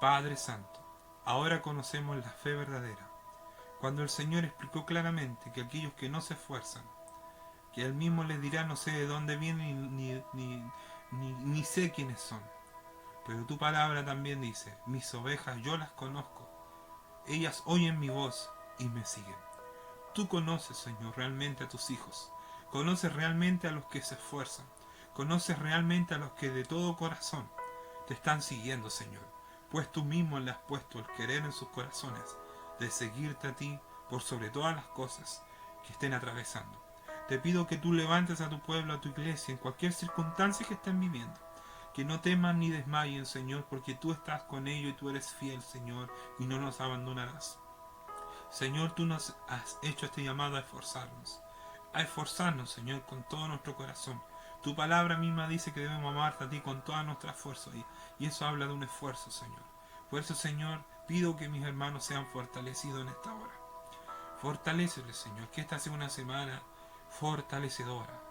Padre Santo, ahora conocemos la fe verdadera, cuando el Señor explicó claramente que aquellos que no se esfuerzan, que Él mismo les dirá, no sé de dónde vienen ni sé quiénes son, pero tu palabra también dice, mis ovejas yo las conozco, ellas oyen mi voz y me siguen. Tú conoces, Señor, realmente a tus hijos, conoces realmente a los que se esfuerzan, conoces realmente a los que de todo corazón te están siguiendo, Señor, pues tú mismo le has puesto el querer en sus corazones de seguirte a ti por sobre todas las cosas que estén atravesando. Te pido que tú levantes a tu pueblo, a tu iglesia, en cualquier circunstancia que estén viviendo, que no teman ni desmayen, Señor, porque tú estás con ellos y tú eres fiel, Señor, y no nos abandonarás. Señor, tú nos has hecho este llamado a esforzarnos, Señor, con todo nuestro corazón. Tu palabra misma dice que debemos amarte a ti con toda nuestra fuerza, y eso habla de un esfuerzo, Señor. Por eso, Señor, pido que mis hermanos sean fortalecidos en esta hora. Fortaléceles, Señor, que esta sea una semana fortalecedora,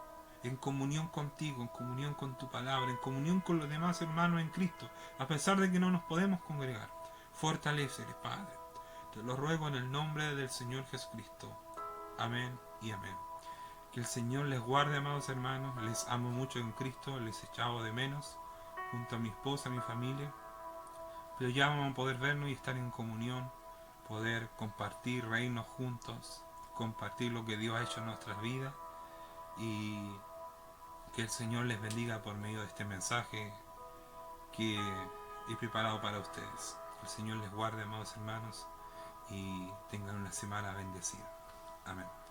en comunión contigo, en comunión con tu palabra, en comunión con los demás hermanos en Cristo, a pesar de que no nos podemos congregar. Fortaléceles, Padre. Te lo ruego en el nombre del Señor Jesucristo. Amén y amén. Que el Señor les guarde, amados hermanos. Les amo mucho en Cristo, les echaba de menos, junto a mi esposa, a mi familia. Pero ya vamos a poder vernos y estar en comunión, poder compartir, reírnos juntos, compartir lo que Dios ha hecho en nuestras vidas, y que el Señor les bendiga por medio de este mensaje que he preparado para ustedes. Que el Señor les guarde, amados hermanos, y tengan una semana bendecida. Amén.